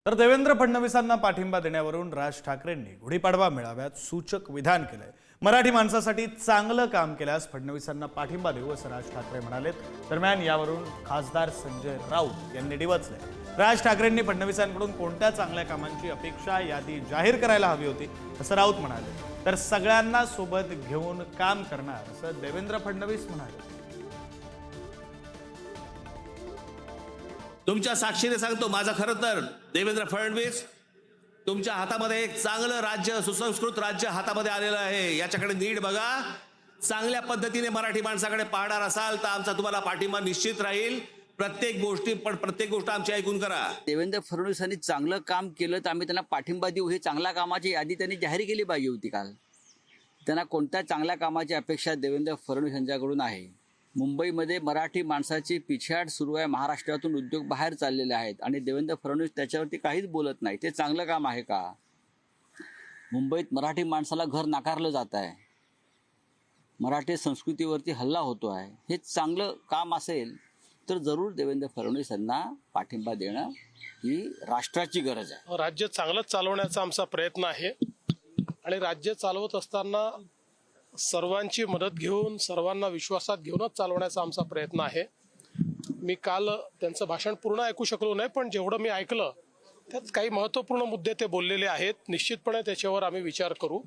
तर देवेंद्र फडणवीसांना पाठिंबा देण्यावरून राज ठाकरेंनी गुढीपाडवा मेळाव्यात सूचक विधान केलंय। मराठी माणसासाठी चांगलं काम केल्यास फडणवीसांना पाठिंबा देऊ असं राज ठाकरे म्हणाले। दरम्यान यावरून खासदार संजय राऊत यांनी डिवचलंय। राज ठाकरेंनी फडणवीसांकडून कोणत्या चांगल्या कामांची अपेक्षा यादी जाहीर करायला हवी होती असं राऊत म्हणाले। तर सगळ्यांना सोबत घेऊन काम करणार असं देवेंद्र फडणवीस म्हणाले। तुमच्या साक्षीने सांगतो, माझं खरं तर देवेंद्र फडणवीस तुमच्या हातामध्ये एक चांगलं राज्य, सुसंस्कृत राज्य हातामध्ये आलेलं आहे। याच्याकडे नीट बघा। चांगल्या पद्धतीने मराठी माणसाकडे पाहणार असाल तर आमचा तुम्हाला पाठिंबा निश्चित राहील। प्रत्येक गोष्ट आमची ऐकून करा। देवेंद्र फडणवीसांनी चांगलं काम केलं तर आम्ही त्यांना पाठिंबा देऊ, हे चांगल्या कामाची यादी त्यांनी जाहीर केली पाहिजे होती काल। त्यांना कोणत्या चांगल्या कामाची अपेक्षा देवेंद्र फडणवीस यांच्याकडून आहे? मुंबईमध्ये मराठी माणसाची पिछेहाट सुरू आहे। महाराष्ट्रातून उद्योग बाहेर चाललेले आहेत आणि देवेंद्र फडणवीस त्याच्यावरती काहीच बोलत नाही। ते चांगलं काम आहे का? मुंबईत मराठी माणसाला घर नाकारलं जात आहे, मराठी संस्कृतीवरती हल्ला होतो आहे। हे चांगलं काम असेल तर जरूर देवेंद्र फडणवीस यांना पाठिंबा देणं ही राष्ट्राची गरज आहे। राज्य चांगलंच चालवण्याचा आमचा प्रयत्न आहे आणि राज्य चालवत असताना सर्वांची मदत घेऊन, सर्वांना विश्वासात घेऊनच चालवण्याचा आमचा प्रयत्न आहे। मी काल त्यांचं भाषण पूर्ण ऐकू शकलो नाही, पण जेवढं मी ऐकलं त्यात काही महत्त्वपूर्ण मुद्दे ते बोललेले आहेत। निश्चितपणे त्याच्यावर आम्ही विचार करू।